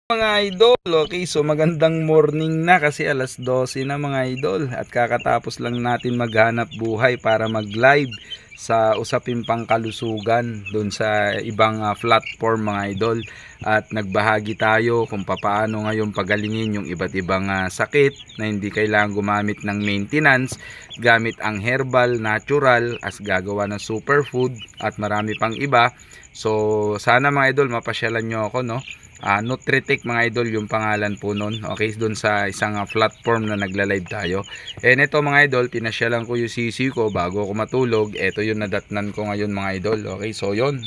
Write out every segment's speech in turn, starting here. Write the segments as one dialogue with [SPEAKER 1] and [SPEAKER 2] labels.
[SPEAKER 1] Mga idol, okay, so magandang morning na kasi alas 12 na mga idol at kakatapos lang natin maghanap buhay para mag-live sa usaping pangkalusugan doon sa ibang platform mga idol at nagbahagi tayo kung paano ngayon pagalingin yung iba't ibang sakit na hindi kailangan gumamit ng maintenance gamit ang herbal, natural as gagawa ng superfood at marami pang iba. So sana mga idol mapasyalan nyo ako, no? Nutritech mga idol yung pangalan po nun, okay, doon sa isang platform na nagla-live tayo. And ito mga idol, pinasyalan ko yung sisi ko bago ako matulog. Ito yung nadatnan ko ngayon mga idol, okay, so yun.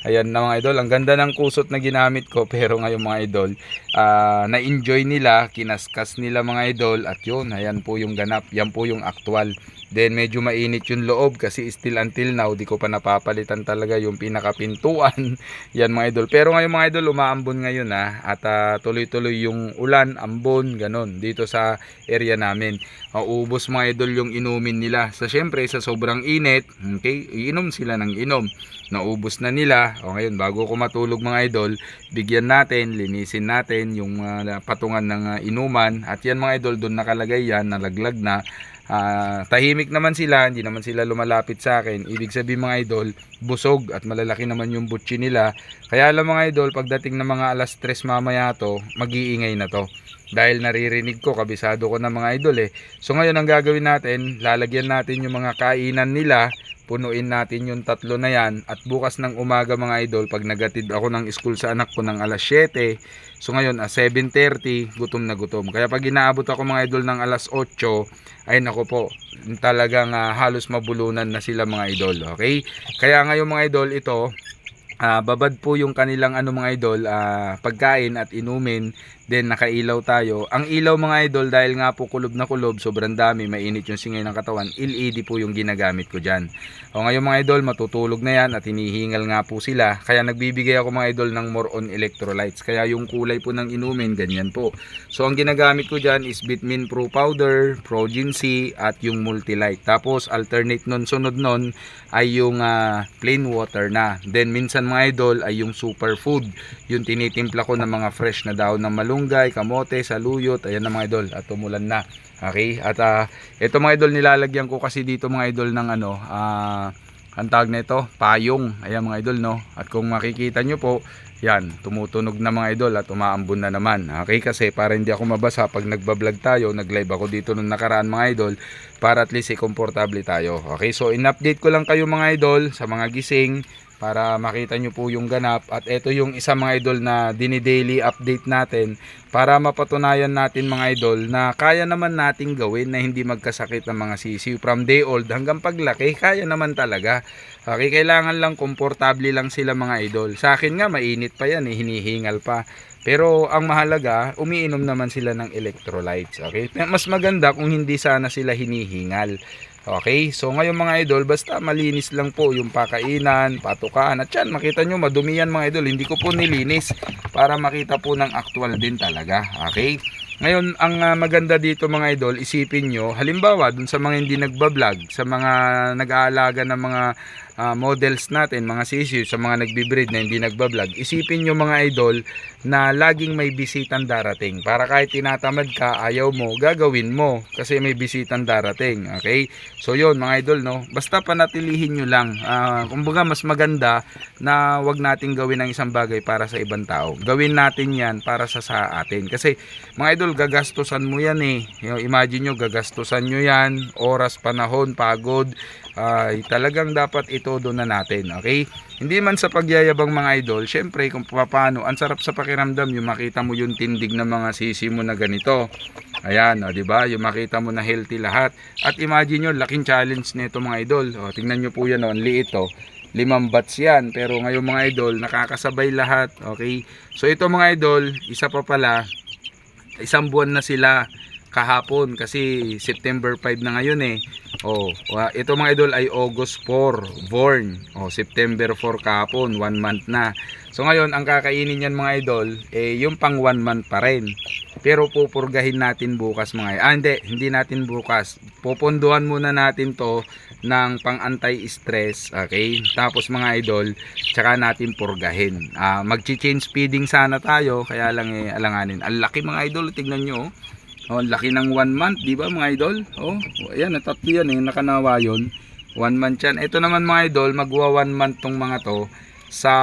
[SPEAKER 1] Ayan na mga idol, ang ganda ng kusot na ginamit ko pero ngayon mga idol, na-enjoy nila, kinaskas nila mga idol at yun, ayan po yung ganap, yan po yung actual. Then medyo mainit yung loob kasi still until now di ko pa napapalitan talaga yung pinakapintuan. Yan mga idol. Pero ngayon mga idol umaambon ngayon at tuloy-tuloy yung ulan, ambon, ganon dito sa area namin. Ubos mga idol yung inumin nila. So syempre sa sobrang init, okay, iinom sila ng inom. Naubos na nila. O ngayon bago ko matulog mga idol, bigyan natin, linisin natin yung patungan ng inuman. At yan mga idol, doon nakalagay yan, nalaglag na. Tahimik naman sila, hindi naman sila lumalapit sa akin. Ibig sabihin mga idol, busog at malalaki naman yung butchi nila. Kaya alam mga idol, pagdating ng mga alas 3 mamaya to, mag-iingay na to. Dahil naririnig ko, kabisado ko na mga idol eh. So ngayon ang gagawin natin, lalagyan natin yung mga kainan nila, punuin natin yung tatlo na yan. At bukas ng umaga mga idol, pag nagatid ako ng school sa anak ko ng alas 7, so ngayon 7:30, gutom na gutom. Kaya pag inaabot ako mga idol ng alas 8, ay nako po, talagang halos mabulunan na sila mga idol, okay? Kaya ngayon mga idol, ito babad po yung kanilang mga idol, pagkain at inumin. Then nakailaw tayo. Ang ilaw mga idol, dahil nga po kulob na kulob, sobrang dami, mainit yung singay ng katawan, LED po yung ginagamit ko dyan. O ngayon mga idol, matutulog na yan at hinihingal nga po sila. Kaya nagbibigay ako mga idol ng more on electrolytes. Kaya yung kulay po ng inumin, ganyan po. So ang ginagamit ko dyan is Vitamin Pro Powder, Progen C at yung Multilight. Tapos alternate nun, sunod nun ay yung plain water na. Then minsan mga idol ay yung superfood, yung tinitimpla ko ng mga fresh na dahon ng malunggay, kamote, saluyot. Ayan na mga idol, at tumulan na. Okay, at ito mga idol, nilalagyan ko kasi dito mga idol ng ang tawag na ito, payong. Ayan mga idol, no? At kung makikita nyo po, yan, tumutunog na mga idol at umaambon na naman. Okay, kasi para hindi ako mabasa pag nagbablog tayo, nag-live ako dito nung nakaraan mga idol, para at least komportable tayo. Okay, so in-update ko lang kayo mga idol sa mga gising para makita nyo po yung ganap. At ito yung isa mga idol na dini-daily update natin para mapatunayan natin mga idol na kaya naman nating gawin na hindi magkasakit ng mga sisiw. From day old hanggang paglaki, kaya naman talaga. Okay, kailangan lang komportable lang sila mga idol. Sa akin nga mainit pa yan hinihingal pa. Pero ang mahalaga, umiinom naman sila ng electrolytes. Okay, mas maganda kung hindi sana sila hinihingal. Okay, so ngayon mga idol, basta malinis lang po yung pakainan, patukaan. At yan, makita nyo, madumi yan mga idol. Hindi ko po nilinis para makita po ng actual din talaga. Okay, ngayon ang maganda dito mga idol, isipin nyo, halimbawa dun sa mga hindi nagbablog, sa mga nag-aalaga ng mga models natin, mga sisiw, sa mga nagbi-breed na hindi nagbablog, isipin nyo mga idol na laging may bisitang darating. Para kahit tinatamad ka, ayaw mo, gagawin mo kasi may bisitang darating. Okay, so yun mga idol, no, basta panatilihin nyo lang. Kumbaga mas maganda na wag natin gawin ang isang bagay para sa ibang tao, gawin natin yan para sa atin. Kasi mga idol, gagastusan mo yan eh. Imagine nyo, gagastusan nyo yan, oras, panahon, pagod. Talagang dapat ito doon na natin. Okay, hindi man sa pagyayabang mga idol, syempre kung paano, ang sarap sa pakiramdam yung makita mo yung tindig ng mga sisi mo na ganito. Ayan, di ba? Yung makita mo na healthy lahat. At imagine nyo, laking challenge nito mga idol. Tingnan nyo po yan, ang liit 5 bats yan. Pero ngayon mga idol, nakakasabay lahat. Okay, so ito mga idol, isa pa pala, isang buwan na sila kahapon kasi September 5 na ngayon eh. Ito mga idol ay August 4 born. September 4 kahapon, 1 month na. So ngayon ang kakainin niyan mga idol yung pang 1 month pa rin. Pero pupurgahin natin bukas mga idol. Hindi natin bukas. Pupunduhan muna natin to ng pang anti-stress, okay? Tapos mga idol, tsaka natin purgahin. Magchi-change feeding sana tayo, kaya lang alanganin. Ang laki mga idol, tignan nyo. Oh, ang laki ng 1 month, di ba mga idol? Oh, ayan, natatlo yan nakanawa yon. 1 month yan. Ito naman mga idol, magwa 1 month tong mga to sa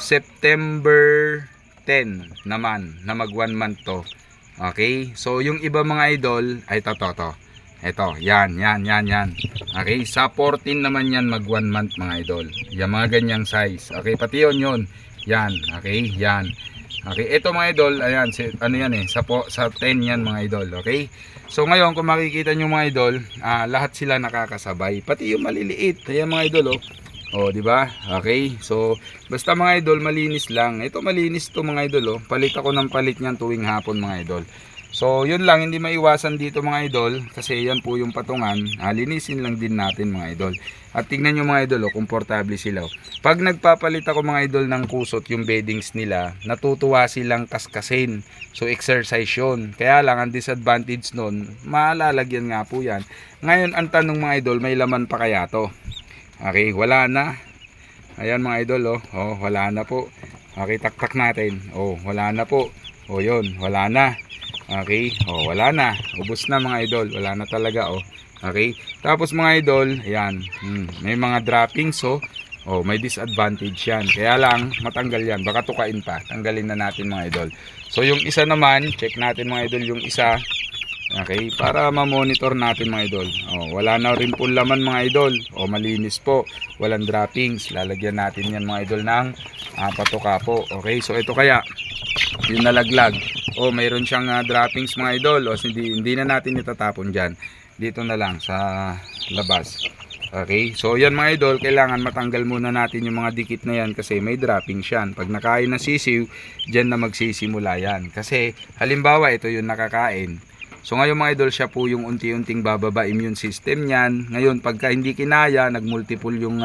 [SPEAKER 1] September 10 naman na mag 1 month to. Okay? So yung iba mga idol ay to. Ito, yan. Okay, sa 14 naman yan mag 1 month mga idol. Yan mga ganyang size. Okay, pati yun. Yan, okay, yan. Okay, ito mga idol, ayan, ano yan sa 10 yan mga idol, okay? So ngayon kung makikita nyo mga idol, lahat sila nakakasabay. Pati yung maliliit, ayan mga idol, oh, di ba? Okay, so basta mga idol, malinis lang. Ito malinis to mga idol, palit ako ng palit niyan tuwing hapon mga idol. So yun lang, hindi maiwasan dito mga idol, kasi yan po yung patungan. Linisin lang din natin mga idol. At tignan nyo mga idol, komportable sila. Pag nagpapalit ako mga idol ng kusot, yung beddings nila, natutuwa silang kaskasin. So exercise yun. Kaya lang ang disadvantage nun, maalalagyan nga po yan. Ngayon ang tanong mga idol, may laman pa kaya to? Okay, wala na. Ayan mga idol, oh, wala na po. Okay, taktak natin. Oh, wala na po. Oh, yun, wala na. Okay, oh, wala na. Ubos na mga idol, wala na talaga, oh. Okay, tapos mga idol, ayan, may mga droppings, oh, may disadvantage yan. Kaya lang, matanggal yan. Baka tukain pa. Tanggalin na natin mga idol. So, yung isa naman, check natin mga idol, yung isa. Okay, para ma-monitor natin mga idol. Oh, wala na rin po laman mga idol. Oh, malinis po. Walang droppings. Lalagyan natin yan mga idol ng patuka po. Okay, so ito kaya yung nalaglag. Oh, mayroon siyang droppings mga idol. Oh, hindi na natin itatapon diyan. Dito na lang sa labas. Okay, so yan mga idol, kailangan matanggal muna natin yung mga dikit na yan kasi may droppings yan. Pag nakain na sisiw, dyan na magsisimula yan. Kasi halimbawa ito yung nakakain. So ngayon mga idol, siya po yung unti-unting bababa immune system niyan. Ngayon pagka hindi kinaya, nagmultiple yung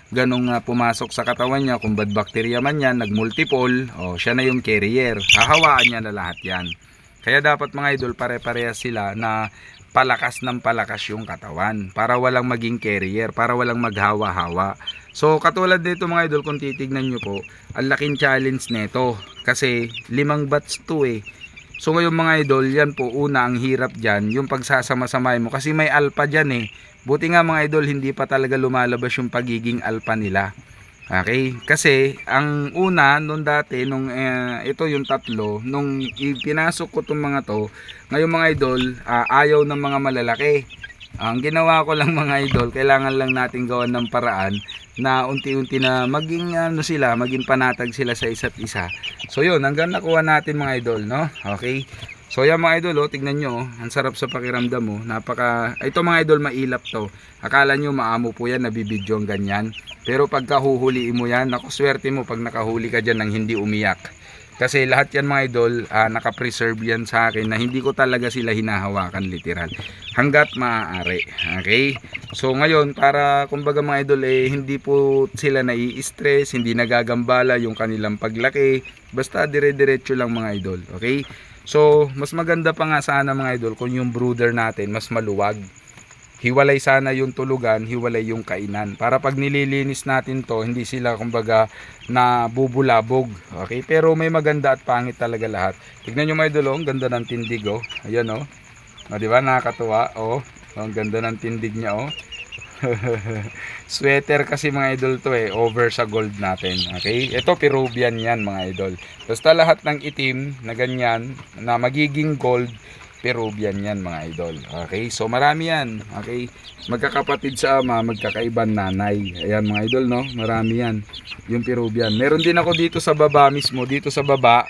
[SPEAKER 1] ganong pumasok sa katawan niya, kung bad bacteria man yan, nagmultiple, siya na yung carrier. Hahawaan niya na lahat yan. Kaya dapat mga idol, pare-parehas sila na palakas ng palakas yung katawan para walang maging carrier, para walang maghawa-hawa. So katulad dito mga idol, kung titignan nyo po, ang laking challenge nito kasi 5 batch to So ngayon mga idol, yan po una ang hirap dyan, yung pagsasama-samay mo kasi may alpha dyan Buti nga mga idol, hindi pa talaga lumalabas yung pagiging alpha nila. Okay, kasi ang una nung dati nung ito yung tatlo, nung pinasok ko tong mga to, ngayon mga idol, ayaw ng mga malalaki. Ang ginawa ko lang mga idol, kailangan lang natin gawan ng paraan na unti-unti na maging maging panatag sila sa isa't isa. So yun, hanggang nakuha natin mga idol, no? Okay. So yan mga idol, tignan nyo, ang sarap sa pakiramdam mo. Ito mga idol, mailap to. Akala nyo maamo po yan, nabibidyo ang ganyan. Pero pagka huhuliin mo yan, naku, swerte mo pag nakahuli ka dyan ng hindi umiyak. Kasi lahat yan mga idol, nakapreserve yan sa akin na hindi ko talaga sila hinahawakan literal. Hanggat maaari. Okay? So ngayon, para kumbaga mga idol, hindi po sila nai-stress, hindi nagagambala yung kanilang paglaki. Basta dire-diretso lang mga idol. Okay? So, mas maganda pa nga sana mga idol kung yung brooder natin mas maluwag. Hiwalay sana yung tulugan, hiwalay yung kainan. Para pag nililinis natin to, hindi sila kumbaga na bubulabog. Okay? Pero may maganda at pangit talaga lahat. Tignan nyo mga idol, ang ganda ng tindig. Ayan diba? Nakakatuwa. Ang ganda ng tindig niya. Sweater kasi mga idol to over sa gold natin. Okay? Ito Peruvian yan mga idol. Basta lahat ng itim na ganyan na magiging gold, Peruvian yan mga idol. Okay? So marami yan. Okay? Magkakapatid sa ama, magkakaibang nanay. Ayan mga idol, no? Marami yan. Yung Peruvian. Meron din ako dito sa baba mismo. Dito sa baba.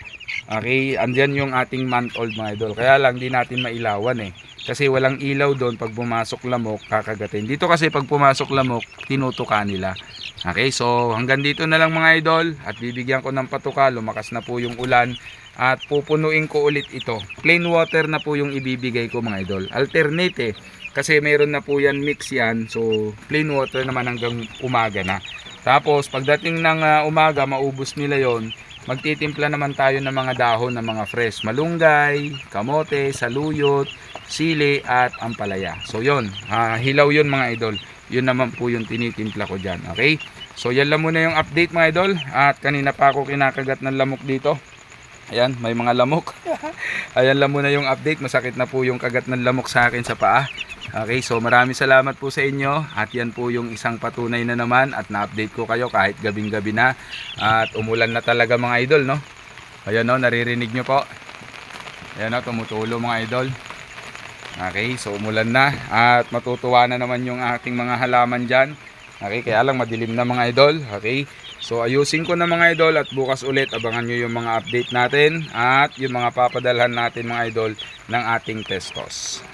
[SPEAKER 1] Okay? Andyan yung ating month old mga idol. Kaya lang di natin mailawan kasi walang ilaw doon. Pag pumasok lamok, kakagatin. Dito kasi pag pumasok lamok, tinutuka nila. Okay, so hanggang dito na lang mga idol. At bibigyan ko ng patuka. Lumakas na po yung ulan. At pupunuin ko ulit ito. Plain water na po yung ibibigay ko mga idol. Alternate kasi meron na po yan, mix yan. So plain water naman hanggang umaga na. Tapos pagdating ng umaga, maubos nila yon, magtitimpla naman tayo ng mga dahon ng mga fresh. Malunggay, kamote, saluyot, sili at ampalaya. So yon, hilaw yon mga idol. Yun naman po yung tinitimpla ko dyan. Okay? So yan lang muna yung update mga idol. At kanina pa ako kinakagat ng lamok dito. Ayan, may mga lamok. Ayan lang muna yung update. Masakit na po yung kagat ng lamok sa akin sa paa. Okay, so maraming salamat po sa inyo. At yan po yung isang patunay na naman. At na-update ko kayo kahit gabing-gabi na. At umulan na talaga mga idol, no? Ayan, no, naririnig nyo po. Ayan, no, tumutulo mga idol. Okay, so umulan na. At matutuwa na naman yung ating mga halaman dyan. Okay, kaya lang madilim na mga idol. Okay, so ayusin ko na mga idol at bukas ulit abangan nyo yung mga update natin at yung mga papadalhan natin mga idol ng ating testos.